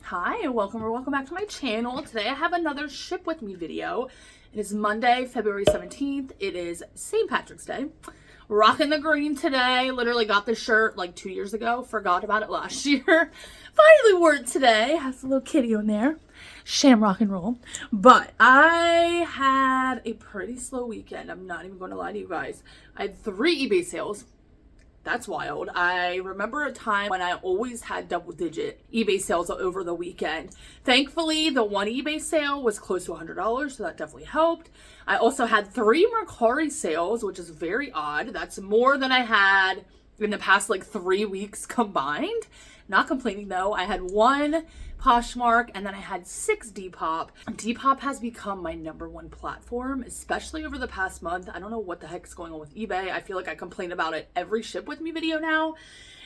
Hi and welcome back to my channel. Today I have another ship with me video. It is Monday, February 17th. It is St. Patrick's Day. Rocking the green today. Literally got this shirt like 2 years ago. Forgot about it last year. Finally wore it today. Has a little kitty on there. Sham rock and roll. But I had a pretty slow weekend. I'm not even going to lie to you guys. I had 3 eBay sales. That's wild. I remember a time when I always had double-digit eBay sales over the weekend. Thankfully, the one eBay sale was close to $100, so that definitely helped. I also had 3 Mercari sales, which is very odd. That's more than I had in the past like 3 weeks combined. Not complaining though. I had 1 Poshmark and then I had 6 Depop. Depop has become my #1 platform, especially over the past month. I don't know what the heck's going on with eBay. I feel like I complain about it every ship with me video now.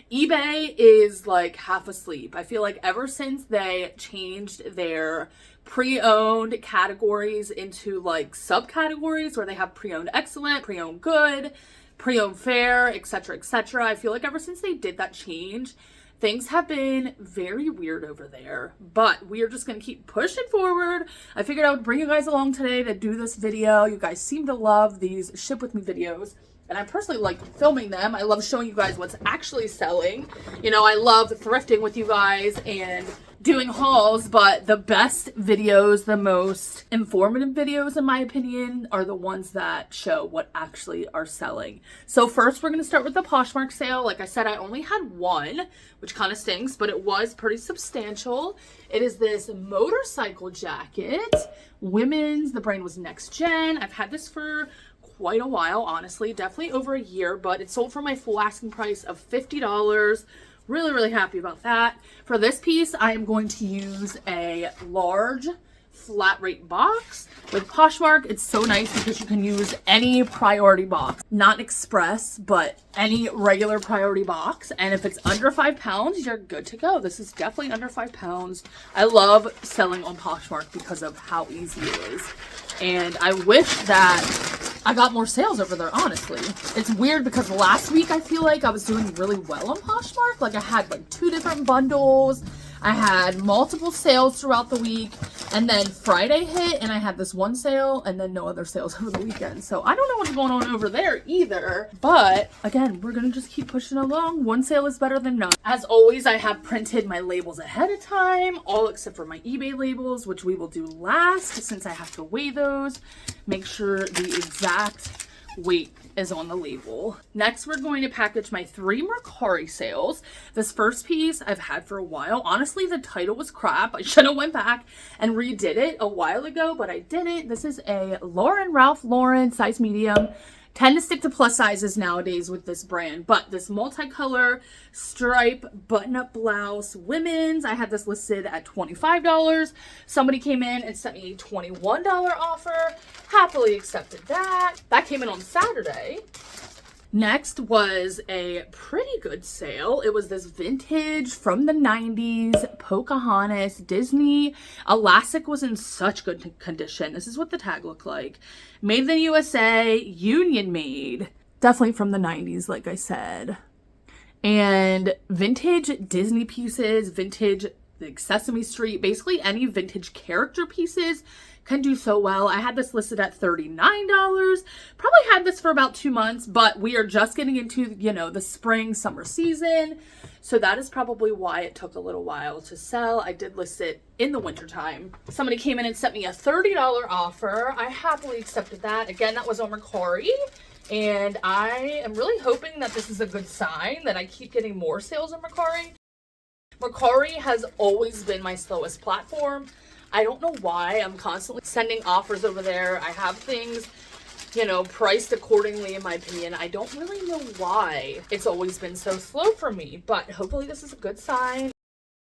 eBay is like half asleep. I feel like ever since they changed their pre-owned categories into like subcategories where they have pre-owned excellent, pre-owned good, pre-owned fair, etc., etc. I feel like ever since they did that change, things have been very weird over there, but we are just going to keep pushing forward. I figured I would bring you guys along today to do this video. You guys seem to love these ship with me videos, and I personally like filming them. I love showing you guys what's actually selling. You know, I love thrifting with you guys and doing hauls, but the best videos, the most informative videos in my opinion, are the ones that show what actually are selling. So first we're going to start with the Poshmark sale. Like I said, I only had 1, which kind of stinks, but it was pretty substantial. It is this motorcycle jacket, women's, the brand was Next Gen. I've had this for quite a while, honestly, definitely over a year, but it sold for my full asking price of $50. Really happy about that. For this piece, I am going to use a large flat rate box. With Poshmark, it's so nice because you can use any priority box. Not express, but any regular priority box. And if it's under 5 pounds, you're good to go. This is definitely under 5 pounds. I love selling on Poshmark because of how easy it is. And I wish that I got more sales over there, honestly. It's weird because last week I feel like I was doing really well on Poshmark. Like I had like 2 different bundles. I had multiple sales throughout the week. And then Friday hit and I had this 1 sale and then no other sales over the weekend. So I don't know what's going on over there either. But again, we're going to just keep pushing along. 1 sale is better than none. As always, I have printed my labels ahead of time, all except for my eBay labels, which we will do last since I have to weigh those. Make sure the exact weight is on the label. Next, we're going to package my 3 Mercari sales. This first piece I've had for a while. Honestly, the title was crap. I should have went back and redid it a while ago, but I didn't. This is a Ralph Lauren size medium. Tend to stick to plus sizes nowadays with this brand, but this multicolor stripe button-up blouse, women's, I had this listed at $25. Somebody came in and sent me a $21 offer. Happily accepted that. That came in on Saturday. Next was a pretty good sale. It was this vintage from the 90s Pocahontas Disney. Elastic was in such good condition. This is what the tag looked like. Made in the USA, union made. Definitely from the 90s, like I said. And vintage Disney pieces, vintage like Sesame Street, basically any vintage character pieces can do so well. I had this listed at $39. Probably had this for about 2 months, but we are just getting into, you know, the spring, summer season. So that is probably why it took a little while to sell. I did list it in the winter time. Somebody came in and sent me a $30 offer. I happily accepted that. Again, that was on Mercari. And I am really hoping that this is a good sign that I keep getting more sales on Mercari. Mercari has always been my slowest platform. I don't know why. I'm constantly sending offers over there. I have things, you know, priced accordingly in my opinion. I don't really know why it's always been so slow for me, but hopefully this is a good sign.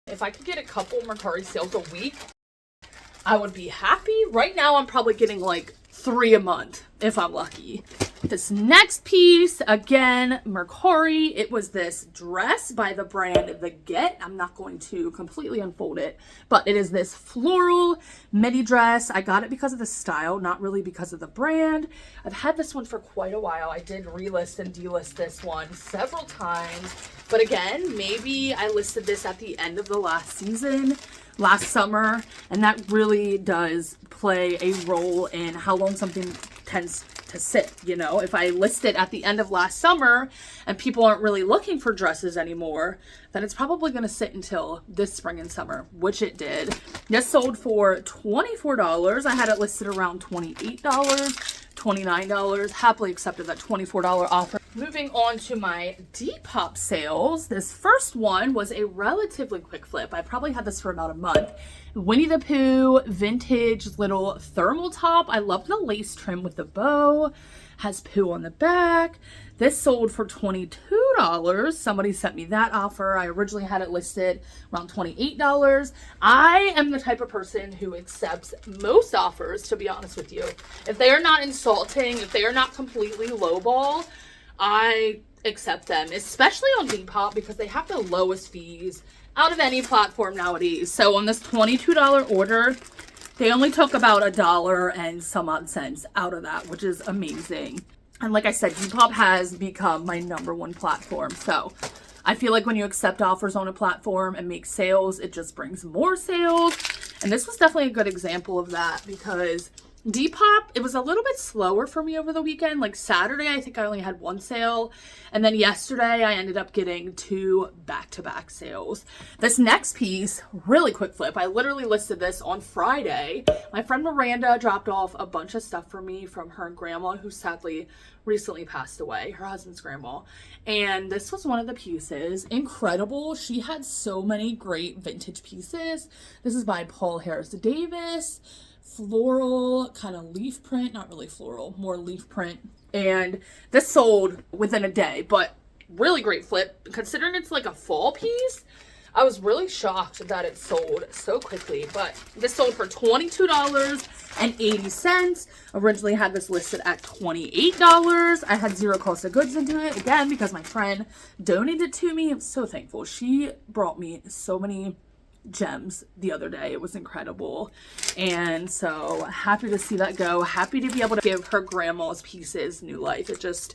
If I could get a couple Mercari sales a week, I would be happy. Right now I'm probably getting like 3 a month if I'm lucky. This next piece, again, Mercari. It was this dress by the brand The Get. I'm not going to completely unfold it, but it is this floral midi dress. I got it because of the style, not really because of the brand. I've had this one for quite a while. I did relist and delist this one several times, but again, maybe I listed this at the end of the last season, last summer, and that really does play a role in how long something tends to sit. You know, if I list it at the end of last summer and people aren't really looking for dresses anymore, then it's probably going to sit until this spring and summer, which it did. This sold for $24. I had it listed around $28, $29. Happily accepted that $24 offer. Moving on to my Depop sales. This first one was a relatively quick flip. I probably had this for about a month. Winnie the Pooh vintage little thermal top. I love the lace trim with the bow. Has Pooh on the back. This sold for $22. Somebody sent me that offer. I originally had it listed around $28. I am the type of person who accepts most offers, to be honest with you. If they are not insulting, if they are not completely lowball, I accept them, especially on Depop because they have the lowest fees out of any platform nowadays. So on this $22 order, they only took about $1 and some odd cents out of that, which is amazing. And like I said, Depop has become my #1 platform. So I feel like when you accept offers on a platform and make sales, it just brings more sales. And this was definitely a good example of that because Depop, it was a little bit slower for me over the weekend. Like Saturday, I think I only had 1 sale. And then yesterday, I ended up getting 2 back-to-back sales. This next piece, really quick flip. I literally listed this on Friday. My friend Miranda dropped off a bunch of stuff for me from her grandma, who sadly recently passed away, her husband's grandma. And this was one of the pieces. Incredible. She had so many great vintage pieces. This is by Paul Harris Davis. Floral, kind of leaf print, not really floral, more leaf print. And this sold within a day, but really great flip. Considering it's like a fall piece, I was really shocked that it sold so quickly. But this sold for $22.80. Originally had this listed at $28. I had 0 cost of goods into it, again, because my friend donated it to me. I'm so thankful. She brought me so many gems the other day. It was incredible. And so happy to see that go. Happy to be able to give her grandma's pieces new life. It just,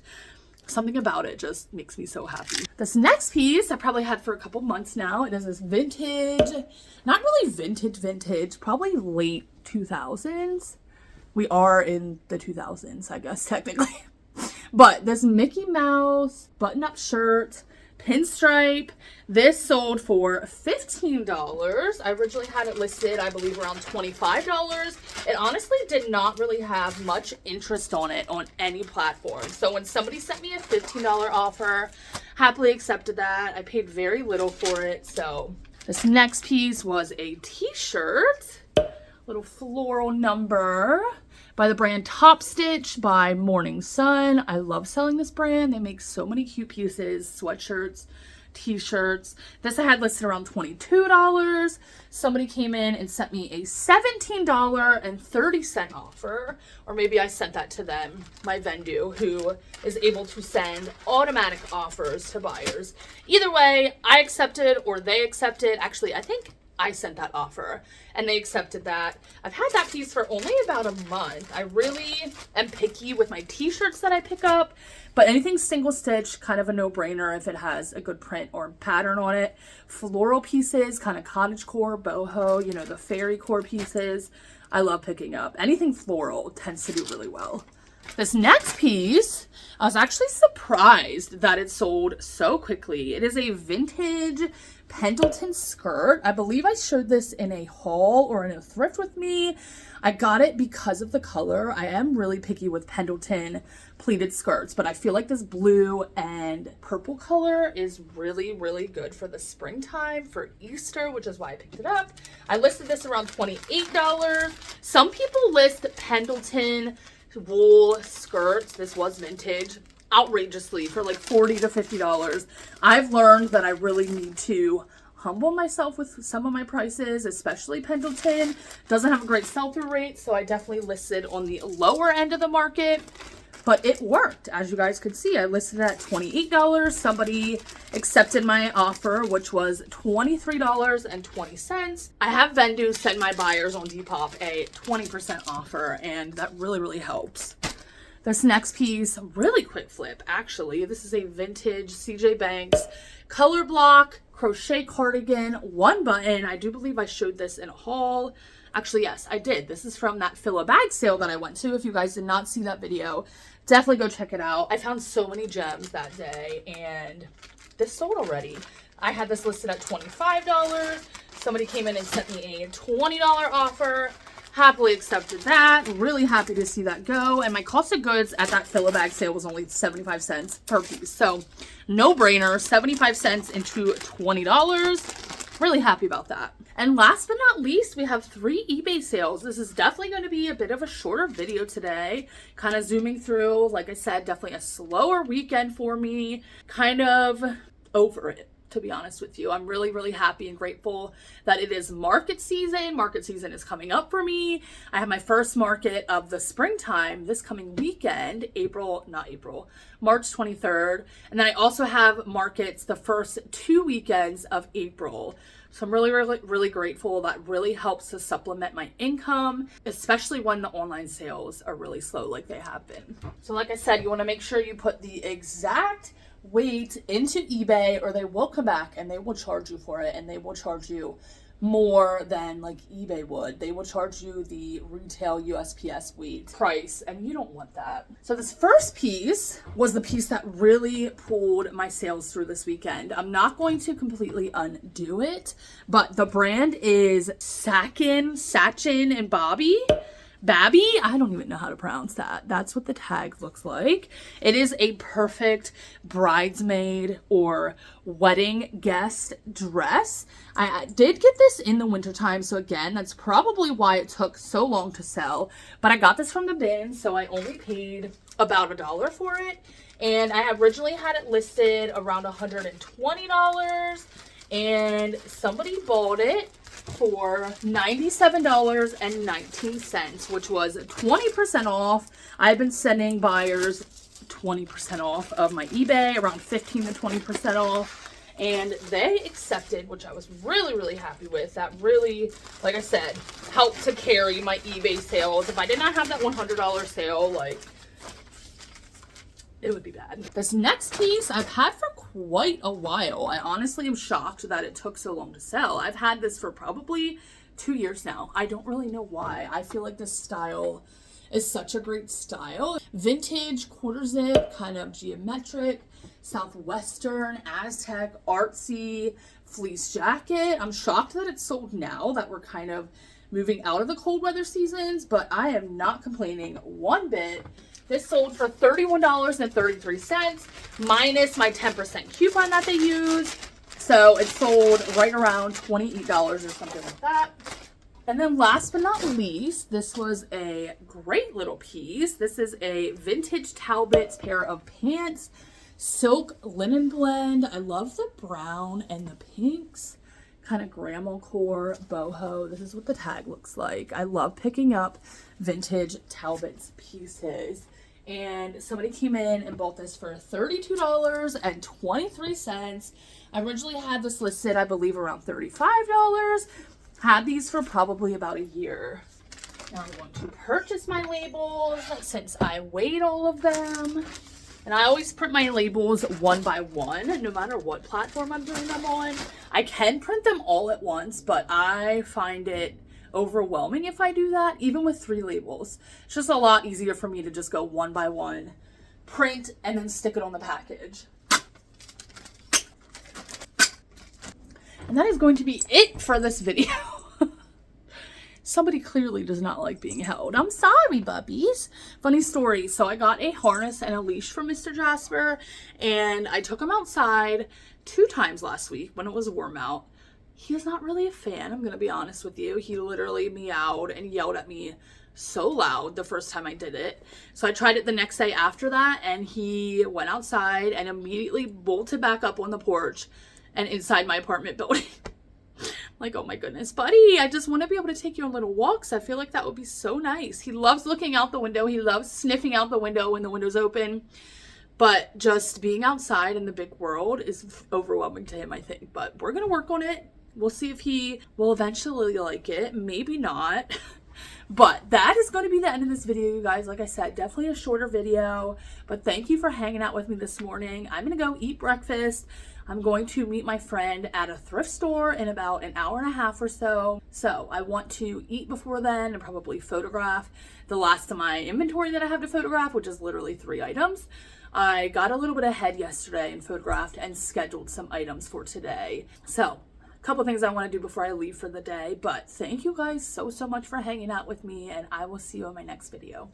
something about it just makes me so happy. This next piece I probably had for a couple months now. It is this vintage, not really vintage, probably late 2000s. We are in the 2000s, I guess, technically. But this Mickey Mouse button-up shirt, pinstripe. This sold for $15. I originally had it listed, I believe, around $25. It honestly did not really have much interest on it on any platform. So when somebody sent me a $15 offer, happily accepted that. I paid very little for it. So this next piece was a t-shirt, little floral number by the brand Top Stitch by Morning Sun. I love selling this brand. They make so many cute pieces, sweatshirts, t-shirts. This I had listed around $22. Somebody came in and sent me a $17.30 offer, or maybe I sent that to them, my vendor, who is able to send automatic offers to buyers. Either way, I accepted or they accepted. Actually, I think I sent that offer and they accepted that. I've had that piece for only about a month. I really am picky with my t-shirts that I pick up, but anything single stitch, kind of a no-brainer if it has a good print or pattern on it. Floral pieces, kind of cottagecore, boho, you know, the fairy core pieces, I love picking up. Anything floral tends to do really well. This next piece, I was actually surprised that it sold so quickly. It is a vintage Pendleton skirt. I believe I showed this in a haul or in a thrift with me. I got it because of the color. I am really picky with Pendleton pleated skirts, but I feel like this blue and purple color is really, really good for the springtime, for Easter, which is why I picked it up. I listed this around $28. Some people list Pendleton wool skirts, this was vintage, outrageously for like $40 to $50. I've learned that I really need to humble myself with some of my prices, especially Pendleton. Doesn't have a great sell-through rate, so I definitely listed on the lower end of the market. but it worked. As you guys could see, I listed it at $28. Somebody accepted my offer, which was $23.20. I have Vendu send my buyers on Depop a 20% offer, and that really, really helps. This next piece, really quick flip, actually. This is a vintage CJ Banks color block crochet cardigan, 1 button. I do believe I showed this in a haul. Actually, yes, I did. This is from that fill a bag sale that I went to. If you guys did not see that video, definitely go check it out. I found so many gems that day, and this sold already. I had this listed at $25. Somebody came in and sent me a $20 offer. Happily accepted that. Really happy to see that go. And my cost of goods at that fill a bag sale was only 75 cents per piece. So no brainer, 75 cents into $20. Really happy about that. And last but not least, we have 3 eBay sales. This is definitely going to be a bit of a shorter video today. Kind of zooming through, like I said, definitely a slower weekend for me. Kind of over it, to be honest with you. I'm really, really happy and grateful that it is market season. Market season is coming up for me. I have my first market of the springtime this coming weekend, March 23rd. And then I also have markets the first 2 weekends of April. So I'm really, really, really grateful. That really helps to supplement my income, especially when the online sales are really slow like they have been. So like I said, you want to make sure you put the exact weight into eBay, or they will come back and they will charge you for it, and they will charge you more than like eBay would. They will charge you the retail USPS weight price, and you don't want that. So this first piece was the piece that really pulled my sales through this weekend. I'm not going to completely undo it, but the brand is Sachin and Babby, I don't even know how to pronounce that. That's what the tag looks like. It is a perfect bridesmaid or wedding guest dress. I did get this in the wintertime, so again, that's probably why it took so long to sell. But I got this from the bin, so I only paid about $1 for it. And I originally had it listed around $120, and somebody bought it for $97.19, which was 20% off. I've been sending buyers 20% off of my eBay, around 15 to 20% off, and they accepted, which I was really, really happy with. That really, like I said, helped to carry my eBay sales. If I did not have that $100 sale, like, it would be bad. This next piece I've had for quite a while. I honestly am shocked that it took so long to sell. I've had this for probably 2 years now. I don't really know why. I feel like this style is such a great style. Vintage, quarter zip, kind of geometric, Southwestern, Aztec, artsy, fleece jacket. I'm shocked that it's sold now that we're kind of moving out of the cold weather seasons, but I am not complaining one bit. This sold for $31.33 minus my 10% coupon that they use. So it sold right around $28 or something like that. And then last but not least, this was a great little piece. This is a vintage Talbot's pair of pants, silk linen blend. I love the brown and the pinks, kind of grandma core boho. This is what the tag looks like. I love picking up vintage Talbot's pieces. And somebody came in and bought this for $32.23. I originally had this listed, I believe, around $35. Had these for probably about a year. Now I'm going to purchase my labels since I weighed all of them. And I always print my labels one by one, no matter what platform I'm doing them on. I can print them all at once, but I find it overwhelming if I do that, even with 3 labels. It's just a lot easier for me to just go one by one, print, and then stick it on the package. And that is going to be it for this video. Somebody clearly does not like being held. I'm sorry, puppies. Funny story. So I got a harness and a leash from Mr. Jasper, and I took him outside 2 times last week when it was warm out. He is not really a fan, I'm going to be honest with you. He literally meowed and yelled at me so loud the first time I did it. So I tried it the next day after that, and he went outside and immediately bolted back up on the porch and inside my apartment building. Like, oh my goodness, buddy, I just want to be able to take you on little walks. I feel like that would be so nice. He loves looking out the window. He loves sniffing out the window when the window's open. But just being outside in the big world is overwhelming to him, I think. But we're going to work on it. We'll see if he will eventually like it. Maybe not. But that is going to be the end of this video, you guys. Like I said, definitely a shorter video. But thank you for hanging out with me this morning. I'm going to go eat breakfast. I'm going to meet my friend at a thrift store in about an hour and a half or so. So I want to eat before then and probably photograph the last of my inventory that I have to photograph, which is literally 3 items. I got a little bit ahead yesterday and photographed and scheduled some items for today. So a couple things I want to do before I leave for the day. But thank you guys so much for hanging out with me, and I will see you in my next video.